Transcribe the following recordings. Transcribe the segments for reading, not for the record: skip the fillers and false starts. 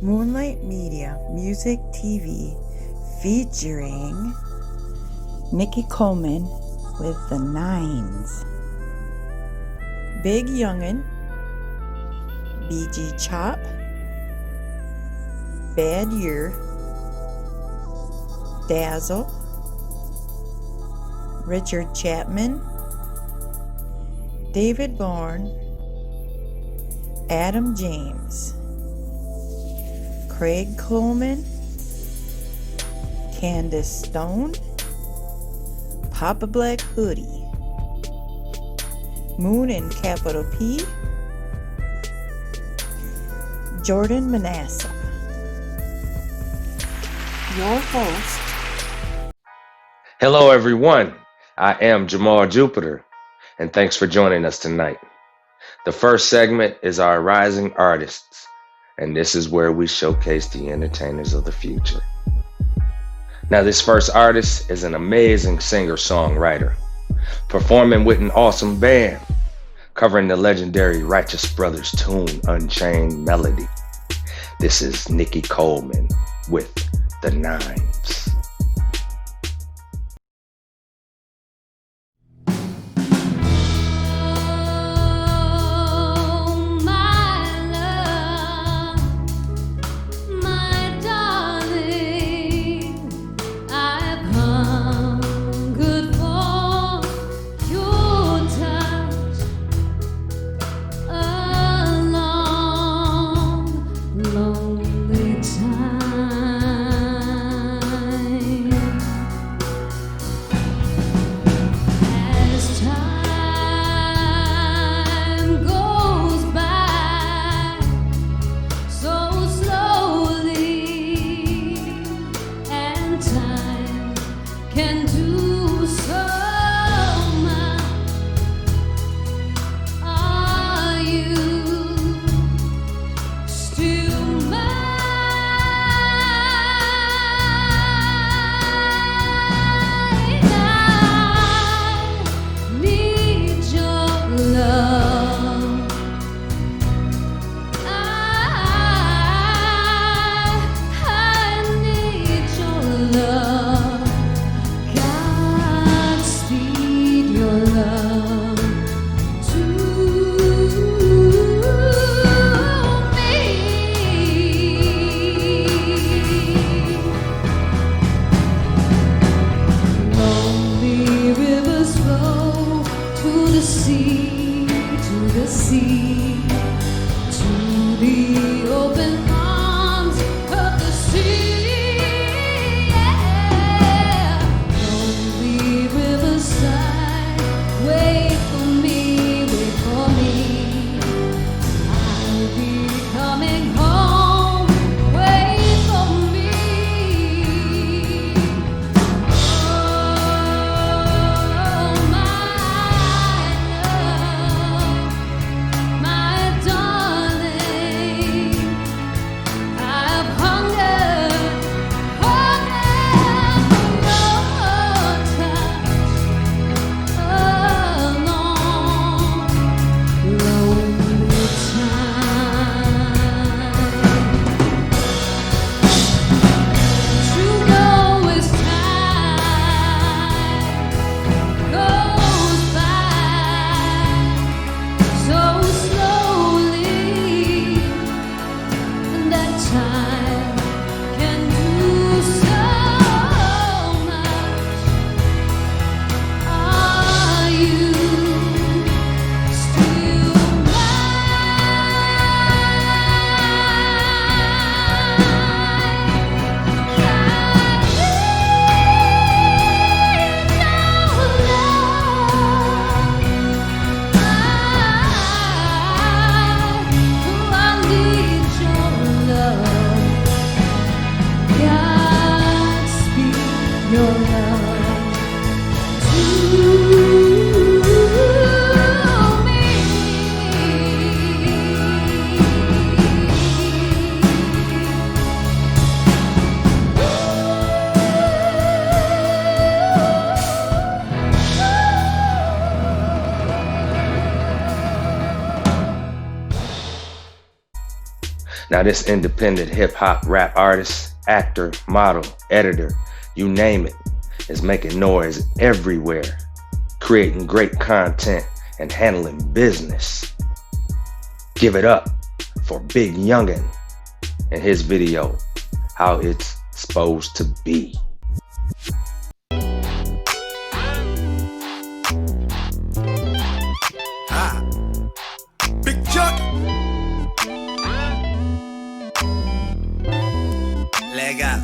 Moonlight Media Music TV featuring Nikki Coleman with the Nines, Big Youngin', BG Chop, Bad Year, Dazzle, Richard Chapman, David Bourne, Adam James, Craig Coleman, Candace Stone, Papa Black Hoodie, Moon and capital P, Jordan Manasseh. Your host. Hello, everyone. I am Jamal Jupitur, and thanks for joining us tonight. The first segment is our rising artists, and this is where we showcase the entertainers of the future. Now, this first artist is an amazing singer-songwriter, performing with an awesome band, covering the legendary Righteous Brothers tune, Unchained Melody. This is Nikki Coleman with the Nines. Now, this independent hip hop rap artist, actor, model, editor, you name it, is making noise everywhere, creating great content and handling business. Give it up for Big Youngin and his video, How It's Supposed to Be. Big Chuck. Leg out.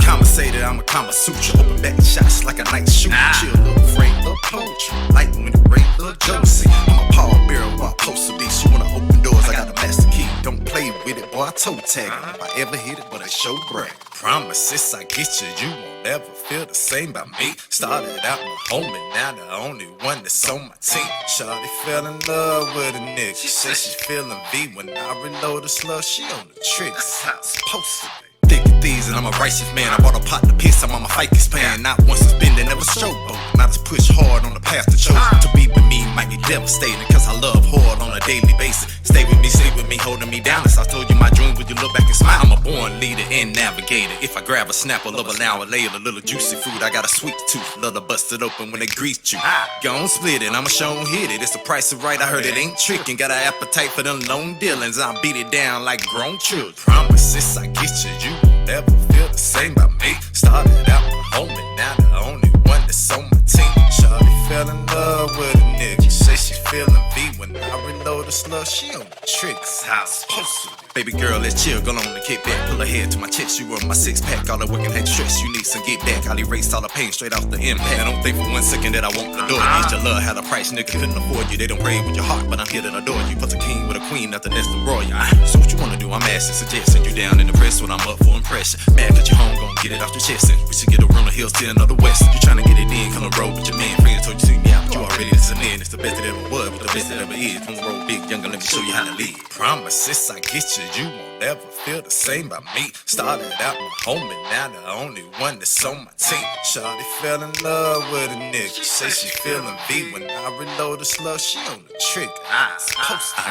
Compensated, I'm a Kama Sutra. Open back shots like a night shooter. Chill, little frame, little poetry. Light when it rain, little Josie. I'm a Paul Bearer where I'm supposed to be. She wanna open doors, I got the master key. Don't play with it, boy, I toe tag. If I ever hit it, but I show brag. Promises I get you, you won't ever feel the same by me. Started out my homie, now the only one that's on my team. Shawty fell in love with a nigga. She said she's feeling V when I reload the slug. She on the tricks, how it's supposed to be. Thick as thieves and I'm a righteous man. I bought a pot to piss, I'm on my ficus pan. Not once it's been there, never showboat. Not just push hard on the path to chosen. To be with me might be devastating, cause I love hard on a daily basis. Stay with me, sleep with me, holding me down. As I told you my dream, would you look back and smile? I'm a born leader and navigator. If I grab a snapper, love an hour later, a little juicy food. I got a sweet tooth, love to bust it open when they greet you. Gon' split it, I'ma show 'em hit it. It's the price of right, I heard it ain't trickin'. Got an appetite for them lone dealings. I beat it down like grown children. Promises I get you, you won't ever feel the same by me. Started out my homie, now the only one that's on my team. Shawty fell in love with a nigga. She say she feeling V when I reload the slug. She on the tricks, how it's supposed to be. Baby girl, let's chill, go on and kick back. Pull her head to my chest, you run my six pack. All the working head stress, you need some get back. I'll erase all the pain straight off the impact. Don't think for 1 second that I won't adore you. Need your love, had a price, nigga couldn't afford you. They don't pray with your heart, but I'm here to adore you. Plus a king with a queen, nothing less than royal. So what you wanna do? I'm asking, suggesting you down in the press when I'm up for impression. Mad that you home, gon' get it off the chest. And we should get around the hills, 10 of the west. You tryna get it in, come on road with your man, friends. Told you see me out, but you already listening. It's the best that ever was, but the best that ever is. Come roll big, younger, let me show you how to lead. Promises I get you, you won't ever feel the same by me. Started out my homie, now the only one that's on my team. Shawty fell in love with a nigga. She say she feeling V when I reload the slug. She on the trigger, I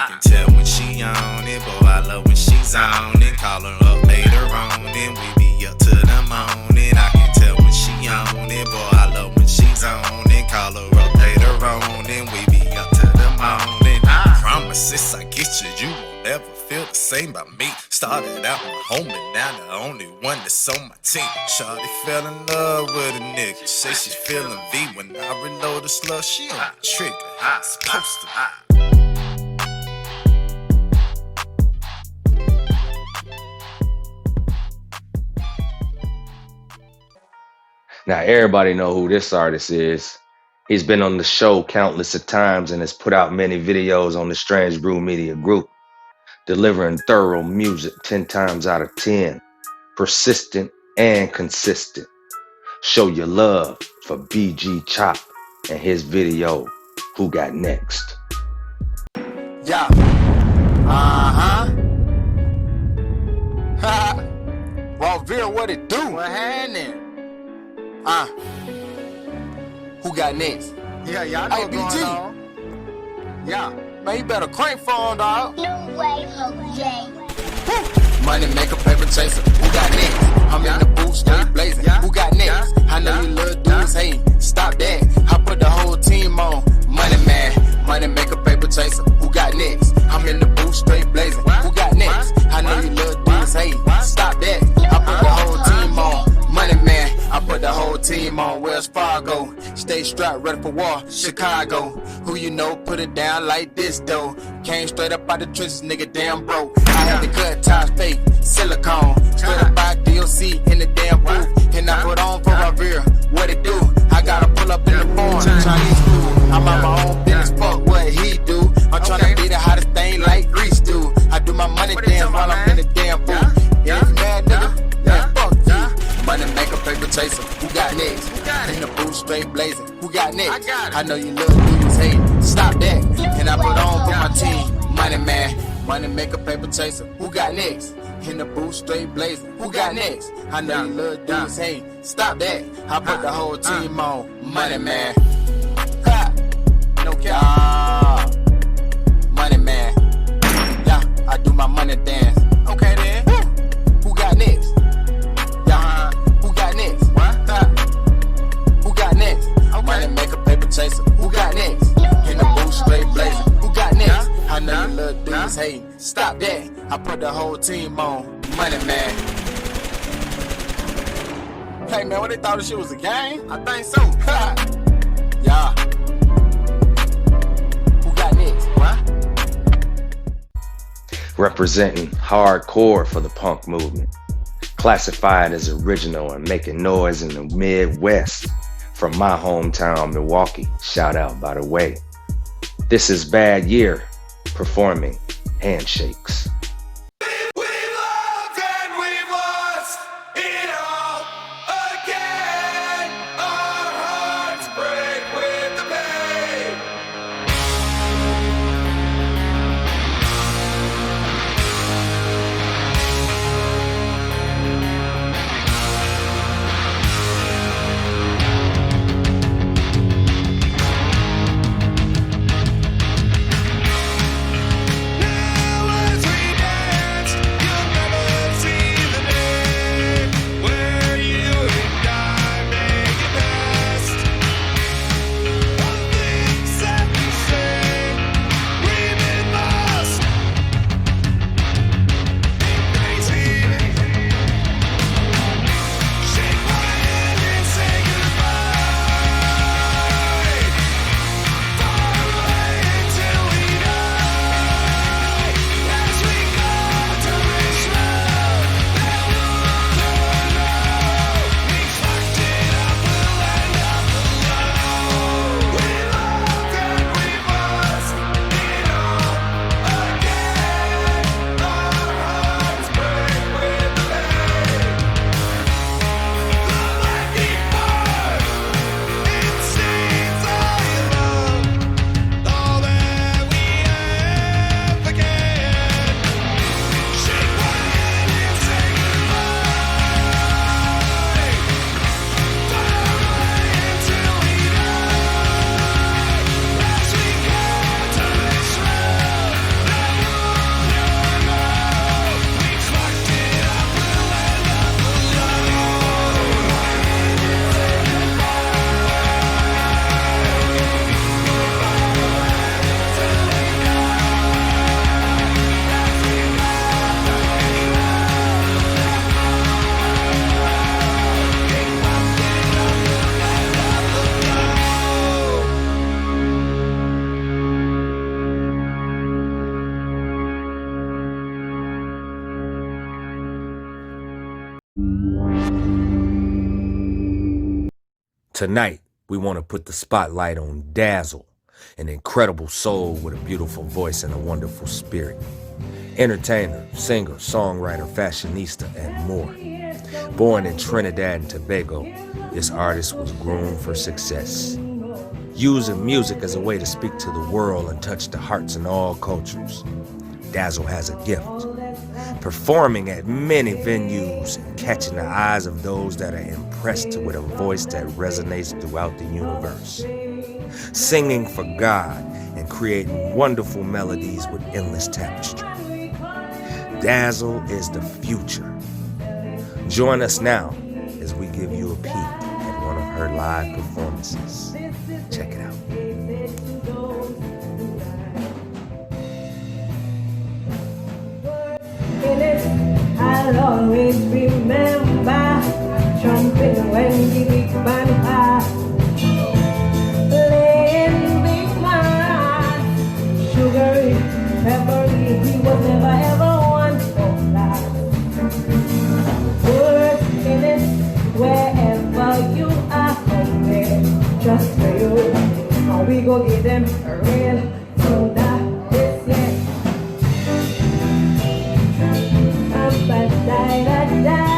can tell when she on it, boy, I love when she's on it. Call her up later on and we be up to the morning. I can tell when she on it, boy, I love when she's on it. Call her up later on and we be up to the morning. Promises I get you, you won't ever feel the same by me. Started out my homie, now the only one that's on my team. Shawty fell in love with a nigga. She say she feeling V when I reload the slug. She on the trigger, how it's supposed to be. Now, everybody know who this artist is. He's been on the show countless of times and has put out many videos on the Strange Brew Media Group, delivering thorough music 10 times out of 10, persistent and consistent. Show your love for BG Chop and his video, Who Got Next? Yeah. Walville, what it do? What happening? Who got next? Yeah, y'all know Hey, what's going BG. on. Yeah. Man, you better crank for him, dog. No way, Jose. Money maker, paper chaser. Who got next? I'm in the booth, straight blazing. Yeah. Who got next? I know you little dudes hating. Stop that. I put the whole team on. Money man, money maker, paper chaser. Who got next? I'm in the booth, straight blazing. Who got next? I know you little dudes hating. Stop that. I put the whole team on. Money man, I put the whole team on. Wells Fargo, stay strapped, ready for war. Chicago, who you know put it down like this though. Came straight up out the trenches, nigga damn broke. I had to cut ties fake, silicone. Straight up by DOC in the damn booth. And I put on for my rear, what it do? I gotta pull up in the barn, Chinese food. I'm on my own business, fuck what he do. I'm tryna be the hottest thing like Grease do. I do my money dance while I'm in the damn booth. Yeah, you mad nigga? Yeah, fuck you. Money maker, paper chaser. Who got next? In the booth, straight blazing. Who got next? I know you little dudes hate. Stop that. And I put on for my team. Money man, money maker, paper chaser. Who got next? In the booth, straight blazing. Who got next? I know you little dudes hate. Stop that. I put the whole team on. Money man. Ha. No cap. Money man. Yeah, I do my I put the whole team on. Money, man. Hey, man, what they thought this shit was a game? I think so. Yeah. Who got next? What? Representing hardcore for the punk movement. Classified as original and making noise in the Midwest. From my hometown, Milwaukee. Shout out, by the way. This is Bad Year, performing Handshakes. Tonight, we want to put the spotlight on Dazzle, an incredible soul with a beautiful voice and a wonderful spirit. Entertainer, singer, songwriter, fashionista, and more. Born in Trinidad and Tobago, this artist was groomed for success. Using music as a way to speak to the world and touch the hearts in all cultures. Dazzle has a gift. Performing at many venues and catching the eyes of those that are impressed with a voice that resonates throughout the universe. Singing for God and creating wonderful melodies with endless tapestry. Dazzle is the future. Join us now as we give you a peek at one of her live performances. Check it out. I'll always remember jumping when the big band passed, playing big man, sugary, peppery. He was never ever one for that. Words in it wherever you are, there just for you. Now we go give them a real soda this year. Da da da.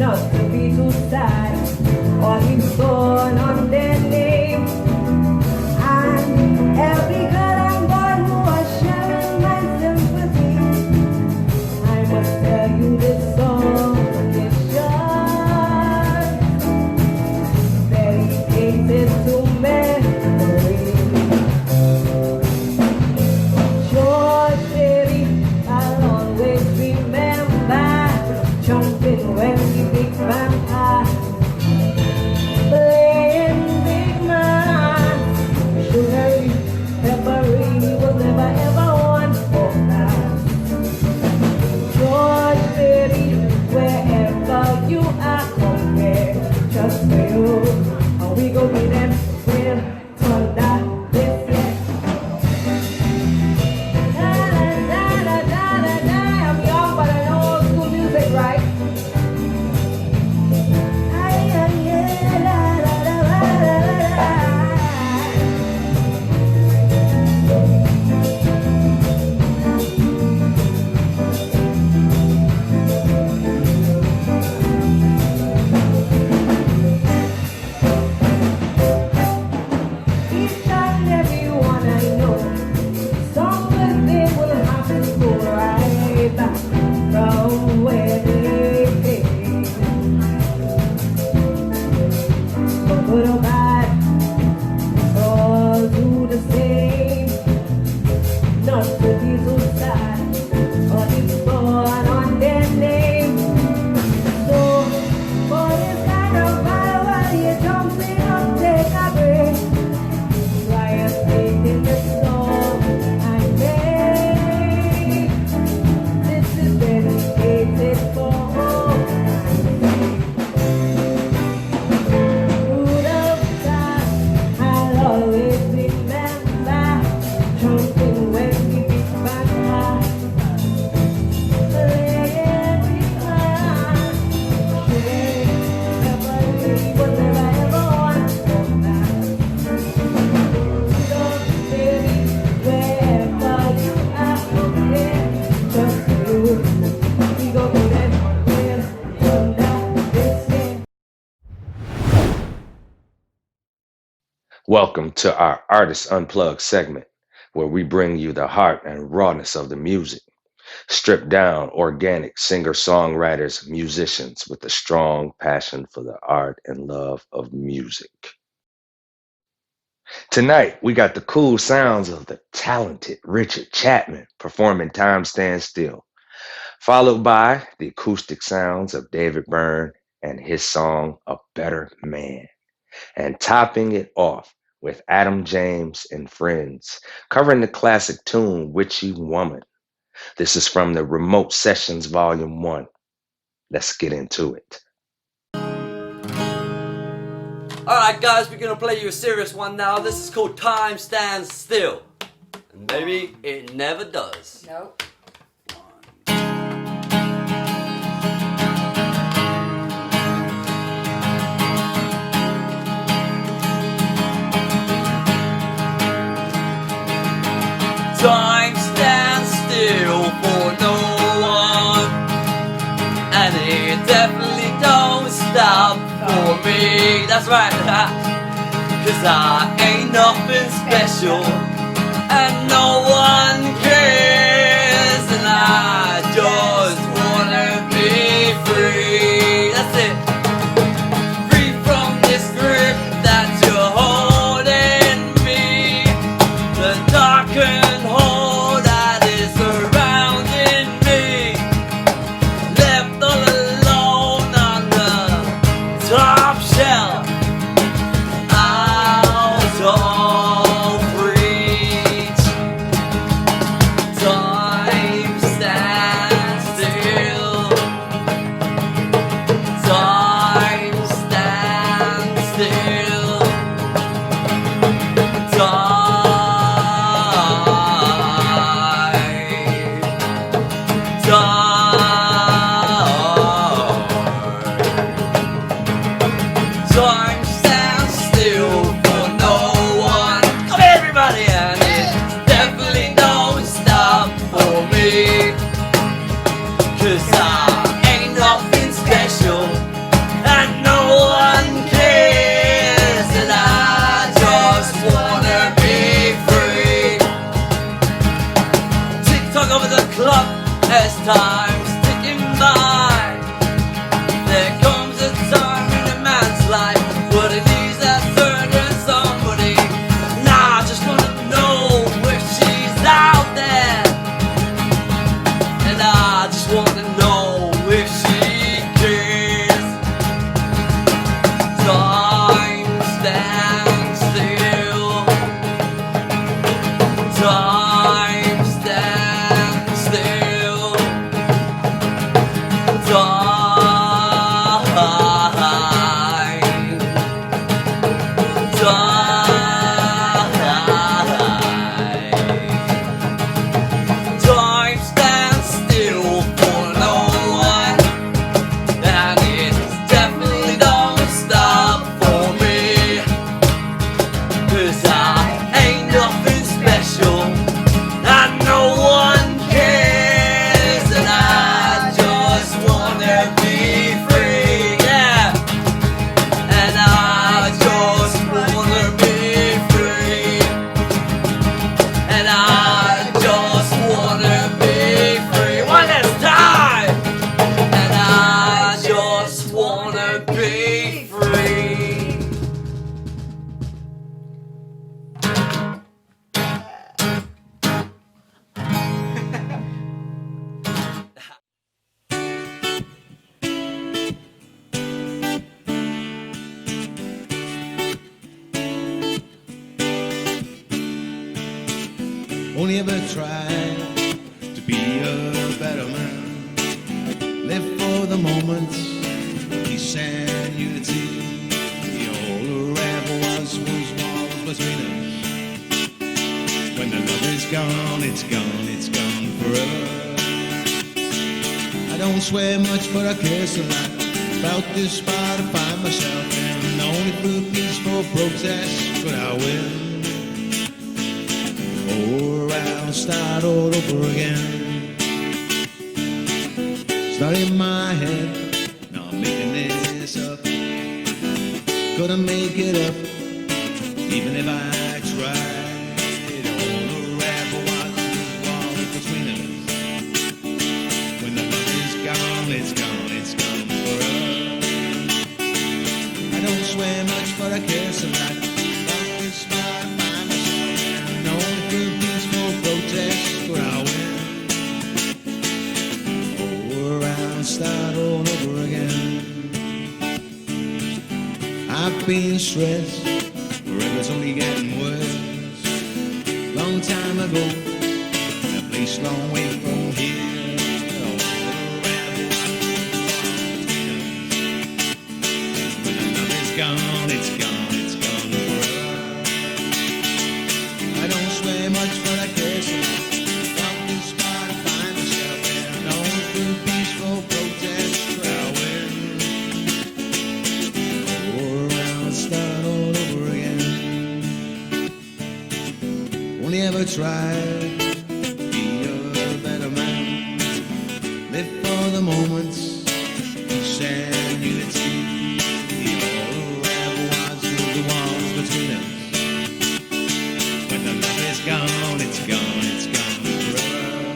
not to be too sad or keep going on their name. And every girl and boy who was sharing my sympathy, I must tell you this song is short, dedicated to memory. George, baby, I'll always remember jumping when the big band passed, playing big man, sugary, peppery, he was never ever one for that. George, baby, wherever you are, come here, just for you, and we go be them real thunder this year. I'm young, but I know old school music, right? Each and every one I know, somewhere they will have to go right back from where they came. For good or bad, all do the same. Not to be so sad or keep going on their name. So for this kind of vibe, while you're jumping up, take a break. Try and take in the song I made. This is dedicated for all through the past. I'll always remember jumping when we beat back high, playing big man, everybody was never ever one for that. Baby, wherever you are, okay, just you. We go be that real thunder this year. Welcome to our Artist Unplugged segment, where we bring you the heart and rawness of the music. Stripped down, organic singer-songwriters, musicians with a strong passion for the art and love of music. Tonight, we got the cool sounds of the talented Richard Chapman performing Time Stands Still, followed by the acoustic sounds of David Byrne and his song A Better Man, and topping it off with Adam James and Friends covering the classic tune Witchy Woman. This is from the Remote Sessions Volume 1. Let's get into it. Alright guys, we're gonna play you a serious one now. This is called Time Stands Still. And baby, it never does. Nope. Time stands still for no one, and it definitely don't stop for me. That's right, cause I ain't nothing special, and no one cares, and I just wanna be free. That's it. Free from this grip that you're holding me, the darkened hole that is surrounding me, left all alone on the top shelf, out of reach. Time stands still. Time stands still. Time stands still for no one. Come everybody, and it definitely don't stop for me, cause I ain't nothing special, Only ever try to be a better man. Live for the moments, peace and unity. All there ever was walls between us. When the love is gone, it's gone, it's gone forever. I don't swear much, but I care a lot about this spot I find myself in. Only through peaceful protest could I win. Or I'll start all over again. Start in my head, now I'm making this up. Gonna make it up, even if I try. All the ever was walls between us. When the love is gone, it's gone, it's gone forever. I don't swear much, but I care so much about this spot I find myself in. Only through peaceful protest could I win. Or I'll start all over again. I've been stressed, forever's only getting worse. Long time ago, in a place long way from here. Gone, it's gone, it's gone forever. I don't swear much, but I care so much about this spot I find myself in. Only through peaceful protest could I win. Or I'll start all over again. Only ever try to be a better man. Live for the moments, peace and unity. Between us. When the love is gone, it's gone, it's gone forever.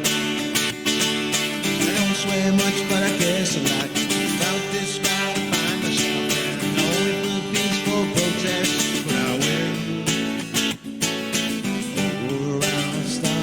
I don't swear much, but I care so lot about this spot I find myself in. Only through peaceful protest could I win. Or I'll start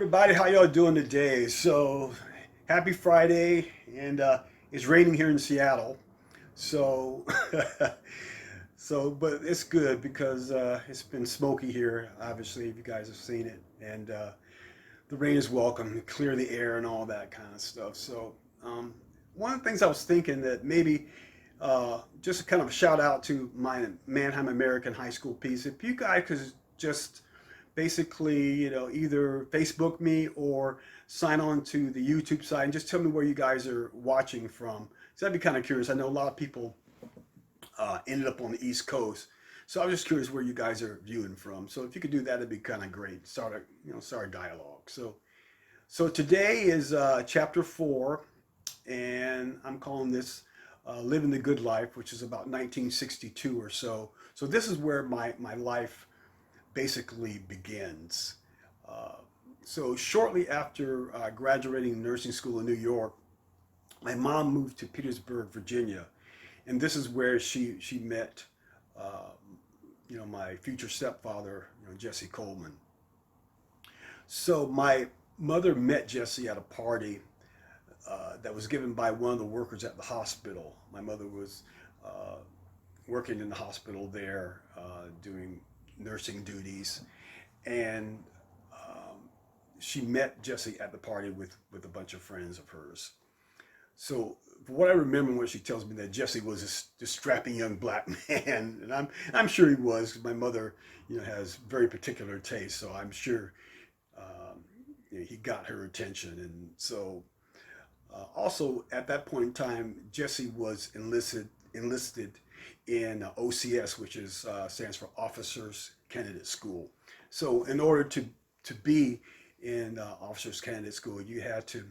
everybody, how y'all doing today? So, happy Friday, and it's raining here in Seattle. So, but it's good because it's been smoky here. Obviously, if you guys have seen it, and the rain is welcome, clear the air, and all that kind of stuff. So, one of the things I was thinking that maybe just kind of a shout out to my Mannheim American High School piece. If you guys could just basically, either Facebook me or sign on to the YouTube site and just tell me where you guys are watching from. So I'd be kind of curious. I know a lot of people ended up on the East Coast, so I was just curious where you guys are viewing from. So if you could do that, it'd be kind of great. Start a dialogue. So today is chapter 4, and I'm calling this "Living the Good Life," which is about 1962 or so. So this is where my life basically begins. So shortly after graduating nursing school in New York, my mom moved to Petersburg, Virginia, and this is where she met, my future stepfather, Jesse Coleman. So my mother met Jesse at a party that was given by one of the workers at the hospital. My mother was working in the hospital there, doing nursing duties, and she met Jesse at the party with a bunch of friends of hers. So for what I remember, when she tells me that Jesse was this strapping young black man, and I'm sure he was, because my mother has very particular taste, so I'm sure he got her attention. And so also at that point in time, Jesse was enlisted in OCS, which stands for Officers Candidate School. So in order to be in Officers Candidate School, you had to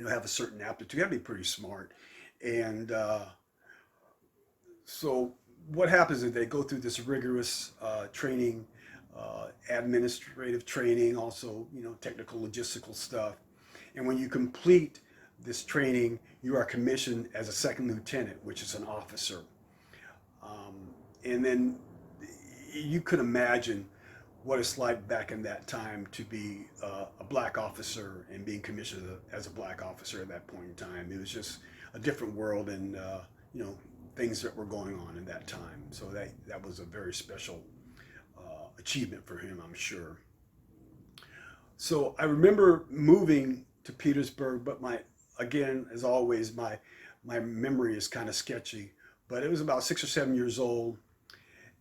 have a certain aptitude. You had to be pretty smart. And so what happens is they go through this rigorous training, administrative training, also technical logistical stuff. And when you complete this training, you are commissioned as a second lieutenant, which is an officer. And then you could imagine what it's like back in that time to be a black officer and being commissioned as a black officer at that point in time. It was just a different world, and things that were going on in that time. So that was a very special achievement for him, I'm sure. So I remember moving to Petersburg, but again, as always, my memory is kind of sketchy. But it was about 6 or 7 years old,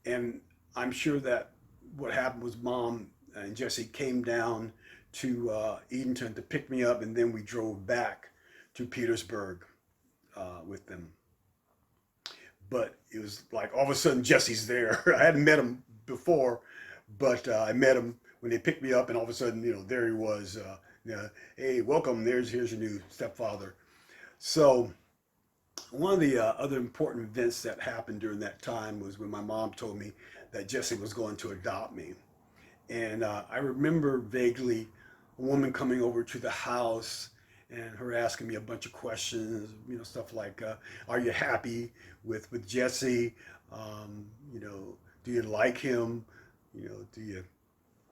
and I'm sure that what happened was Mom and Jesse came down to Edenton to pick me up, and then we drove back to Petersburg with them. But it was like all of a sudden Jesse's there. I hadn't met him before, but I met him when they picked me up, and all of a sudden, there he was. Hey, welcome. Here's your new stepfather. So one of the other important events that happened during that time was when my mom told me that Jesse was going to adopt me. And I remember vaguely a woman coming over to the house and her asking me a bunch of questions, stuff like, are you happy with Jesse? Do you like him? Do you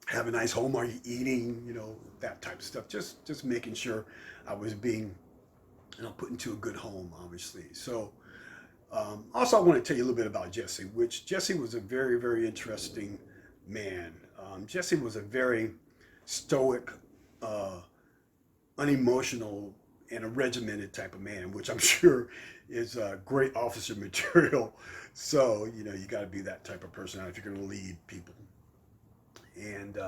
have a nice home? Are you eating? That type of stuff. Just making sure I was being put into a good home, obviously. So also I want to tell you a little bit about Jesse, which Jesse was a very, very interesting man. Jesse was a very stoic, unemotional, and a regimented type of man, which I'm sure is great officer material. So, you got to be that type of person if you're going to lead people. And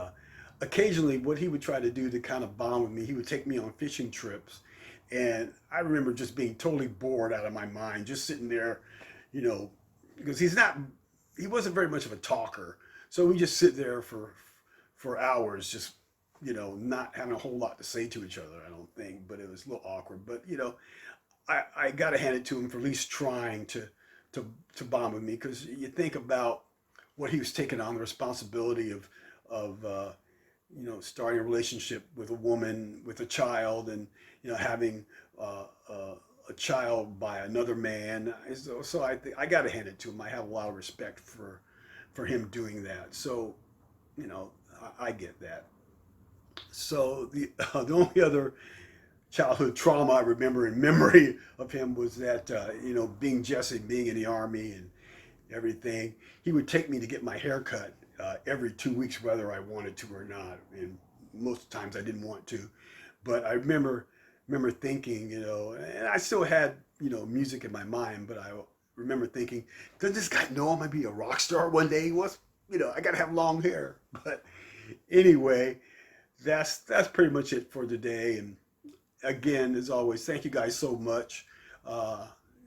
occasionally what he would try to do to kind of bond with me, he would take me on fishing trips. And I remember just being totally bored out of my mind, just sitting there, because he wasn't very much of a talker. So we just sit there for hours, just, not having a whole lot to say to each other, I don't think, but it was a little awkward. But, I got to hand it to him for at least trying to bond with me, because you think about what he was taking on, the responsibility of starting a relationship with a woman, with a child, and, having a child by another man. So I got to hand it to him. I have a lot of respect for him doing that. So, I get that. So the only other childhood trauma I remember in memory of him was that, being Jesse, being in the Army and everything, he would take me to get my hair cut every 2 weeks, whether I wanted to or not. And most times I didn't want to. But I remember thinking, and I still had, music in my mind, but I remember thinking, does this guy know I'm going to be a rock star one day? I got to have long hair. But anyway, that's pretty much it for today. And again, as always, thank you guys so much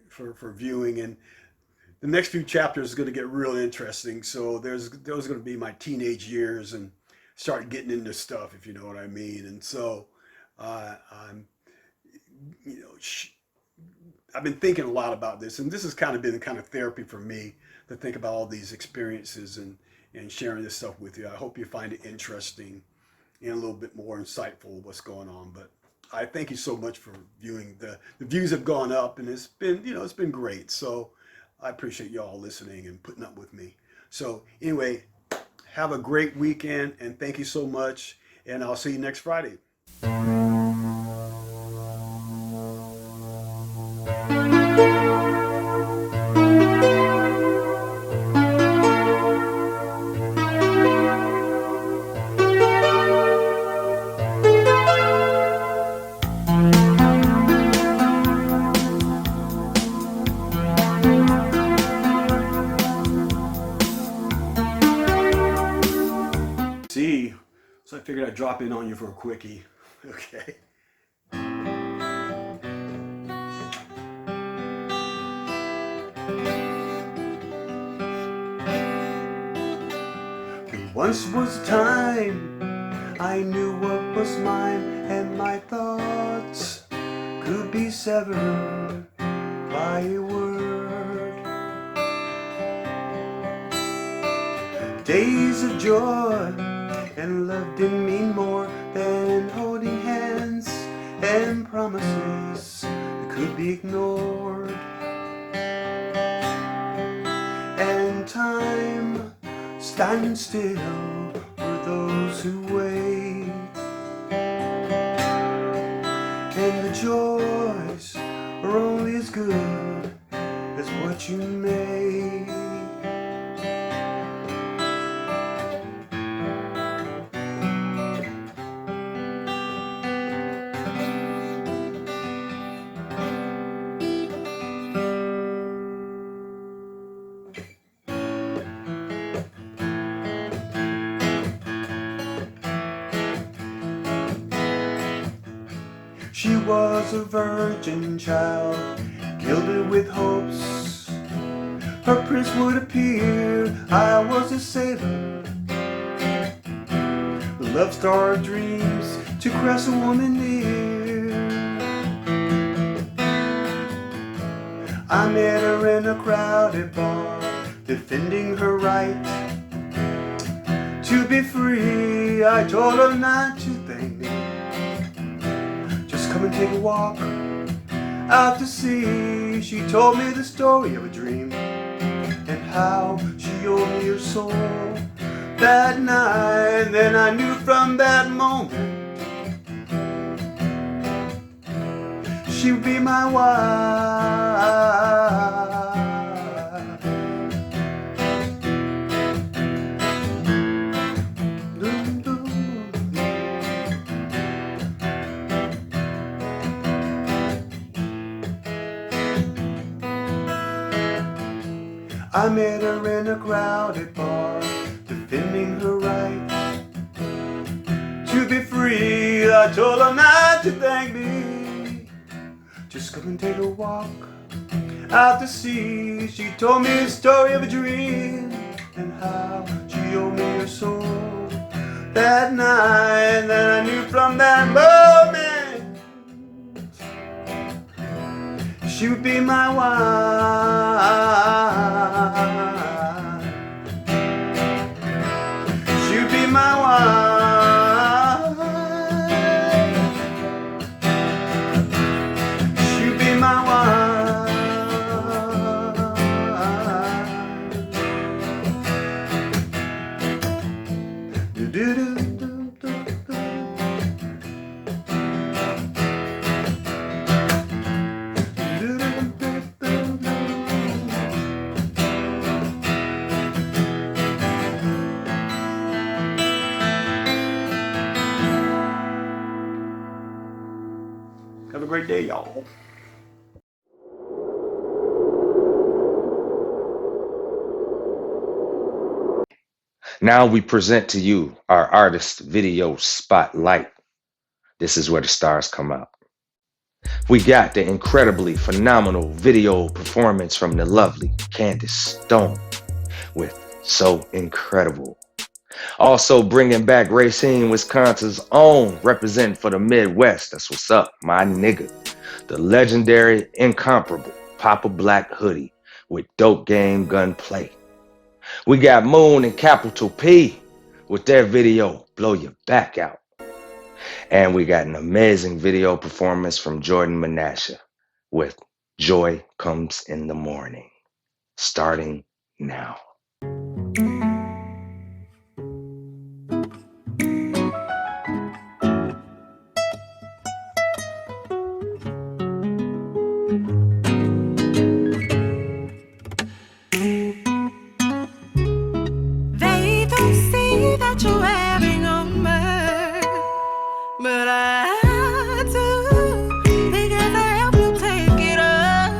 for viewing. And the next few chapters is going to get real interesting. So those going to be my teenage years and start getting into stuff, if you know what I mean. And so I'm, I've been thinking a lot about this, and this has kind of been kind of therapy for me to think about all these experiences and sharing this stuff with you. I hope you find it interesting and a little bit more insightful what's going on. But I thank you so much for viewing. The views have gone up, and it's been great. So I appreciate y'all listening and putting up with me. So anyway, have a great weekend, and thank you so much. And I'll see you next Friday. So I figured I'd drop in on you for a quickie. Okay. There once was a time I knew what was mine, and my thoughts could be severed by a word. Days of joy and love didn't mean more than holding hands and promises that could be ignored. And time standing still for those who wait. And the joys are only as good as what you made. She was a virgin child, gilded with hopes. Her prince would appear, I was a sailor. The love star dreams to caress a woman near. I met her in a crowded bar, defending her right to be free. I told her not to thank me, come and take a walk out to sea. She told me the story of a dream and how she owed me her soul that night. Then I knew from that moment she would be my wife. I met her in a crowded bar, defending her right to be free. I told her not to thank me, just come and take a walk out to sea. She told me the story of a dream and how she owed me her soul that night. Then I knew from that moment she would be my wife. She would be my wife. She would be my wife. Do do do do do do. great day, y'all. Now we present to you our artist video spotlight. This is where the stars come out. We got the incredibly phenomenal video performance from the lovely Candace Stone with So Incredible. Also bringing back Racine, Wisconsin's own, representing for the Midwest. That's what's up, my nigga. The legendary, incomparable Papa Black Hoodie with Dope Game Gunplay. We got Moon and Capital P with their video Blow Your Back Out. And we got an amazing video performance from Jordan Menasha with Joy Comes in the Morning, starting now. They don't see that you're having a mind, but I do, because I help you take it up.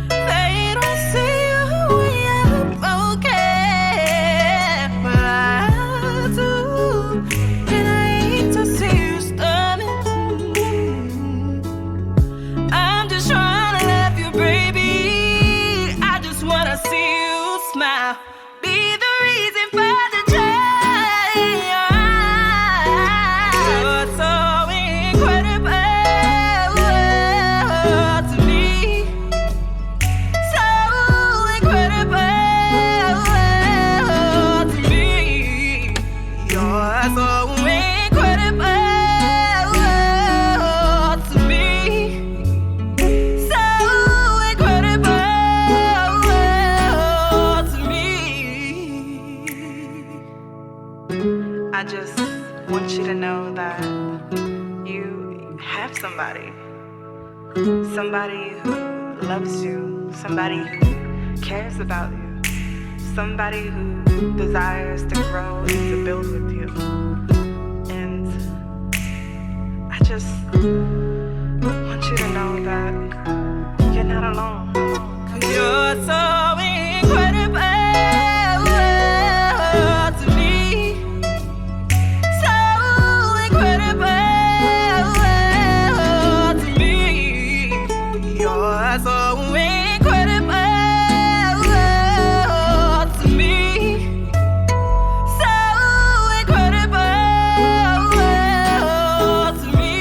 They don't see you when you're broken, but I do, and I hate to see you stunning. I'm just trying to love you, baby. I just wanna see you smile. Be the reason for the joy. You're so incredible to me. So incredible to me. You're so incredible to me. So incredible to me. I just want you to know that you have somebody. Somebody who loves you. Somebody who cares about you. Somebody who desires to grow and to build with you. And I just want you to know that you're not alone. You're so incredible to me. So incredible to me. You're so incredible to me. So incredible to me.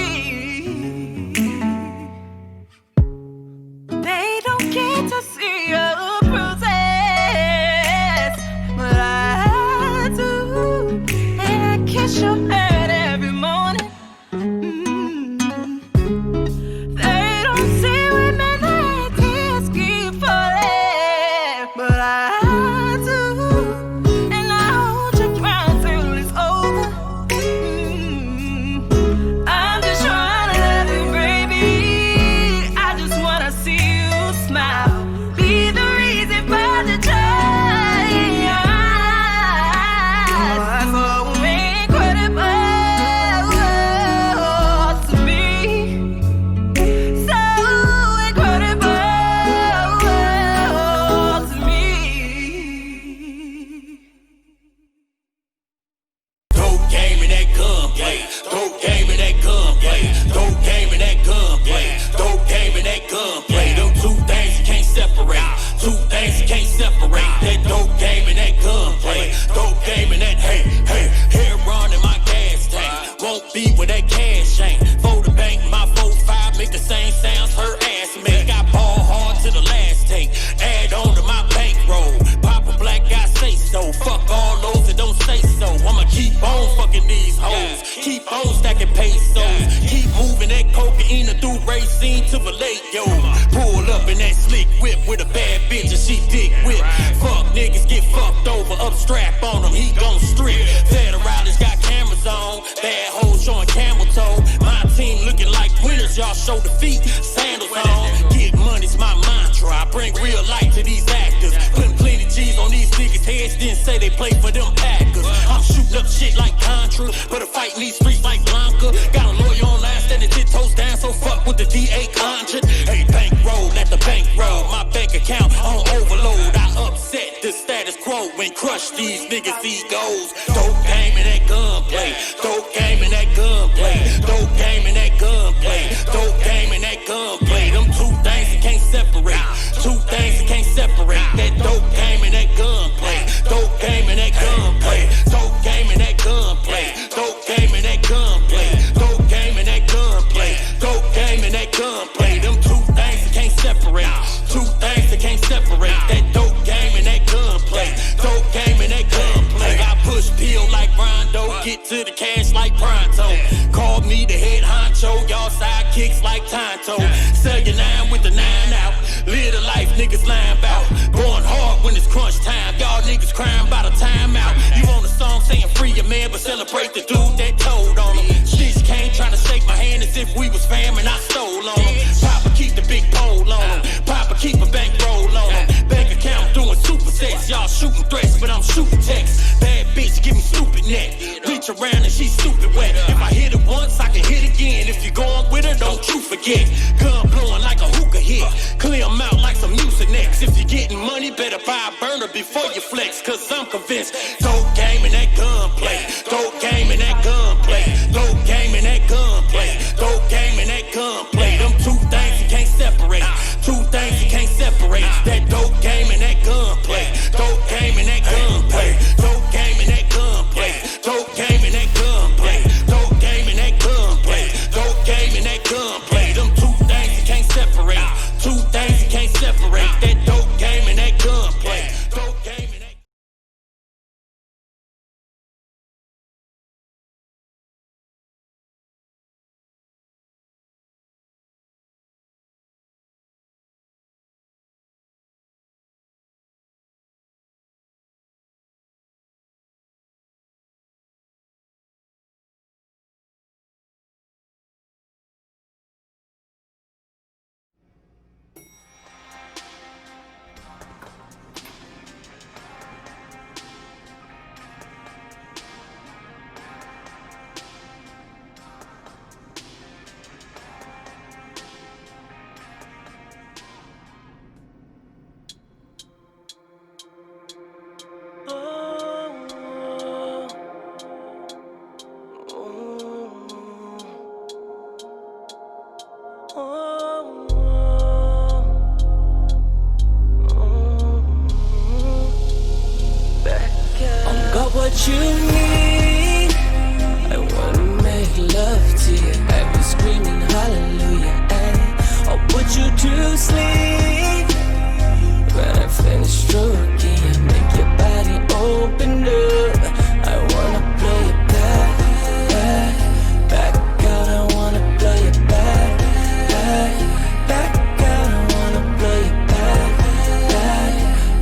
They don't get to see your bruises, but I do, and I kiss your head every morning. They don't see women that tears keep falling, but I do, and I hold you down till it's over. I'm just trying to love you, baby. I just wanna see you smile. Be the reason for the joy. You're so incredible to me. So incredible to me. Dope game and that gunplay. Dope game and that gunplay. Dope game and that gunplay. Dope game and that gunplay. Them two things you can't separate. Two things you can't separate. That dope game and that gunplay. Dope game and that hey, hey. Hair run in my gas tank. Won't be with that cash ain't. For the bank, my 4-5 make the same sounds her ass make. Got ball hard to the last take. Add on to my bankroll. Papa Black, I say so. Fuck all those that don't say so. I'ma keep on fucking these hoes. Keep on stacking pesos. Keep moving that cocaine through Racine to Vallejo. Pull up in that slick whip with a bad bitch and she dick whip. Fuck niggas get fucked over. Up strap on them, he gon' strip. Federalists got cameras on. Bad hoes showing camel toe. My team looking like winners. Y'all show the feet. Sandals on. Get money's my mantra. I bring real light to these actors. Putting plenty G's on these niggas' heads. Didn't say they play for them Packers. I'm shooting up shit like Contra. But a fight in these streets like Blanca. Got a lawyer on these niggas egos. Dope game and that gunplay. Dope game and that gunplay. Dope game and that gunplay. Dope game and that gunplay. Them two things you can't separate. Two things you can't separate. That dope game and that gunplay. Dope game and that gunplay. Dope game and that gunplay. Dope game and that gunplay. Dope game and that gunplay. Dope game and that gunplay. Them two things you can't separate. Two things you can't separate. That dope game and that gunplay. Dope game and that gunplay. I push pill like Rondo. Get to the cash like Pronto. Call me the head honcho. Y'all sidekicks like Tonto. Sell your 9 with the 9 out. Live the life niggas lying about. Born hard when it's crunch time. Y'all niggas crying by the time out. You on a song saying free your man, but celebrate the dude that told on him. Sheesh came trying to shake my hand as if we was fam and I stole on him. Papa keep the big pole on him. Papa keep a bankroll on him. Bank account doing super sex. Y'all shooting threats, but I'm shooting texts. Bad bitch give me stupid neck. Reach around and she stupid wet. If I hit it once, I can hit again. If you going with her, don't you forget. Gun blowing like a hookah hit. Clear 'em out like some Mucinex. If you getting money, better buy a burner before you flex. Cause I'm convinced. Dope game and that gunplay. Dope game and that gunplay. Dope game and that gunplay. Dope game and that gunplay. Them two things you can't separate. Two things you can't separate. That dope game and that gunplay. Dope game and that gunplay. Dope game and that gunplay. Dope game and that gunplay. Dope game and that gunplay. Dope game and that gunplay. Them two things you can't separate. Two things you can't separate. That dope game and that gunplay. Dope game and that. What you need, I wanna make love to you. I be screaming hallelujah, and I'll put you to sleep. When I finish stroking you, make your body open up. I wanna blow you back, back, back out. I wanna blow you back, back, back out. I wanna blow you back, back,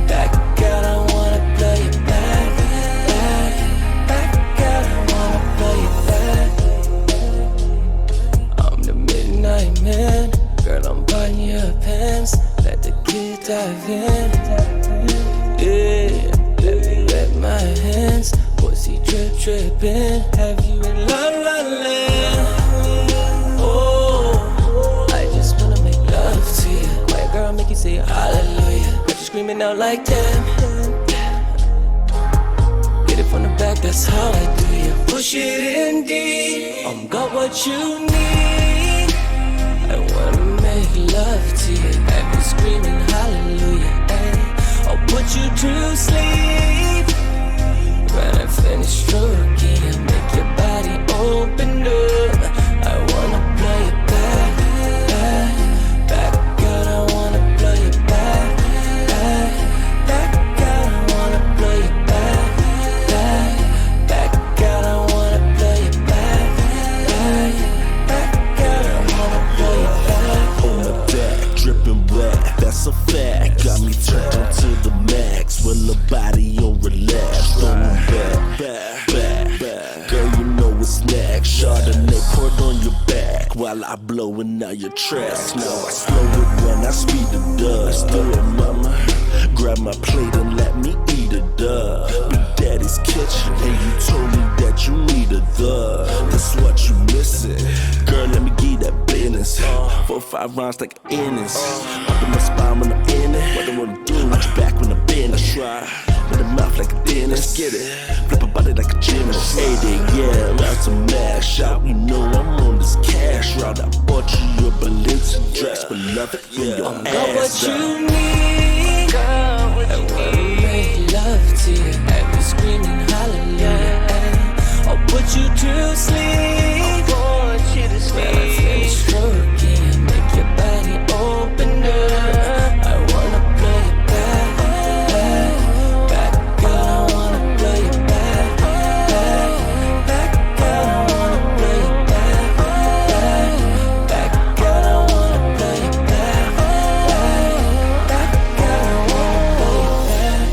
back out. I wanna blow you back. Man, girl, I'm buying your pants. Let the kid dive in. Yeah, let me wet my hands. Pussy drip dripping. Have you in La La Land? Oh, I just wanna make love to you. Quiet girl, make you say hallelujah. Got you screaming out like damn. Get it from the back, that's how I do you. Push it in deep. Got what you need. I wanna make love to you. I be screaming hallelujah, and I'll put you to sleep. When I finish stroking you, make your body open up. I wanna blow you back, back, back out. I wanna blow you back, back, back out. I wanna blow you back, back, back out. I wanna blow you back, back, back out. I wanna blow you back. On the deck, dripping wet, that's a fact. Got me turned on to the max. Well, the body on relax. Throwing back, back, back. Girl, you know it's next. Chardonnay poured on your back while I blowing out your tracks. Now I slow it when I speed it up. Let's do it, mama. Grab my plate and let me eat it up. Big Daddy's kitchen, and you told me that you needed that's what you missing. Girl, let me give that business. 4-5 rounds like innings. Up in my spine when I'm in it. What I wanna do, watch your back when I'm in it. Try. in the mouth like a dentist. Get it, flip a body like a gymnast. 8 a.m. out to mash out. You know I'm on this cash route. I bought you your Balenciaga dress, beloved, from your Got ass what out. you need. I wanna make love to you. Have you screaming hallelujah? I'll put you to sleep. When I finish stroking, make your body open up. I wanna blow you back, back, girl. I wanna blow you back, back, girl. I wanna blow you back, back, girl. I wanna blow you back, back, girl. I wanna blow you back.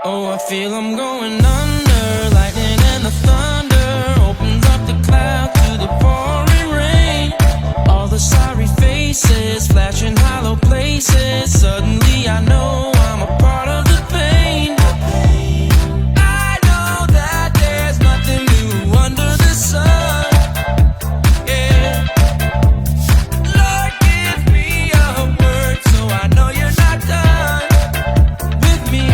Oh, I feel I'm going under. Lightning and the thunder opens up the cloud to the pouring rain. All the sorry faces flashing hollow places. Suddenly I know I'm a part of the pain. I know that there's nothing new under the sun. Yeah. Lord, give me a word so I know you're not done with me.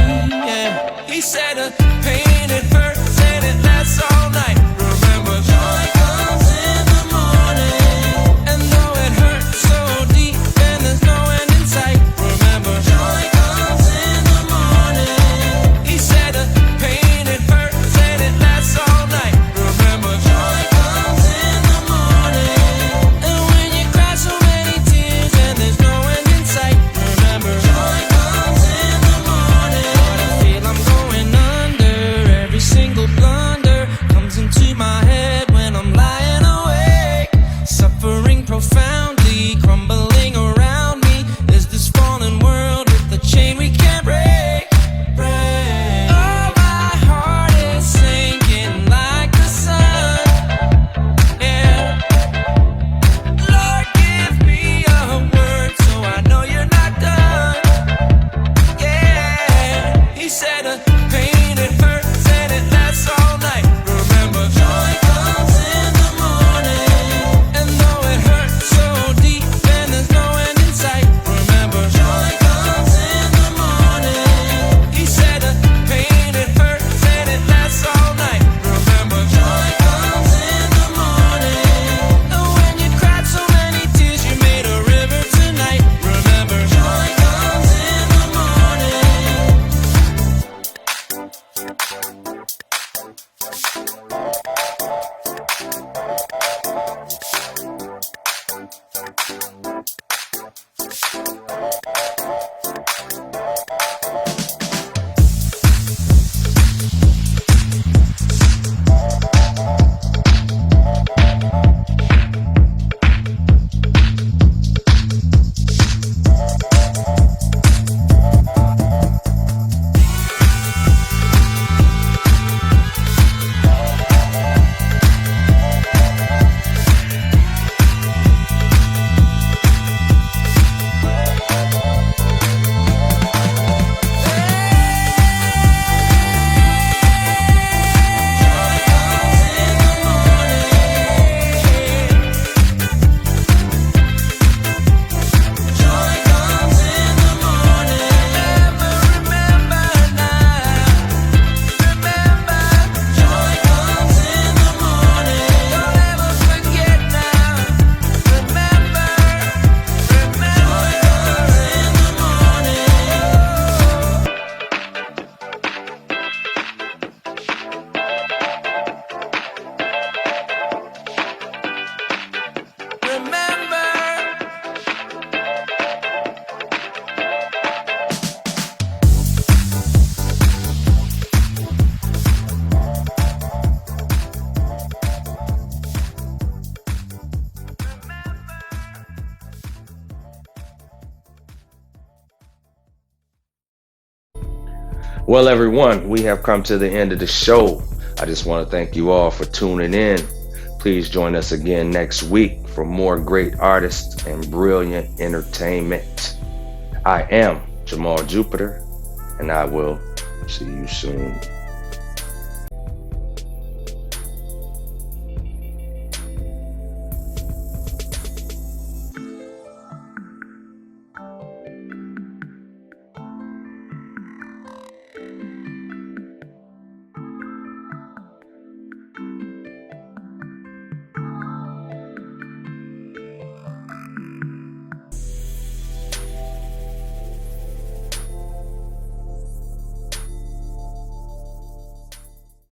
Yeah. He said a pain at first and it lasts all night. Remember, joy comes in the morning. And though it hurts so deep and there's no end in sight. Remember, joy comes in the morning. He said a pain at first and it lasts all night. Remember, joy comes in the morning. And when you cry so many tears and there's no end in sight. Remember, joy comes in the morning. But I feel I'm going under. Every single blunder comes into my head when I'm lying awake, suffering profoundly, crumbling around me. Is this fallen world with a chain we can't break? Oh, my heart is sinking like the sun. Yeah. Lord, give me a word so I know you're not done. Yeah. He said a pain it hurts and it lasts all night. Remember, joy comes in the morning. And though it hurts so deep and there's no end in sight. Remember, joy comes in the morning. He said a pain it hurts and it lasts all night. Remember, joy comes in the morning. And when you cried so many tears you made a river tonight. Remember, joy comes in the morning. Well, everyone, we have come to the end of the show. I just want to thank you all for tuning in. Please join us again next week for more great artists and brilliant entertainment. I am Jamal Jupitur, and I will see you soon.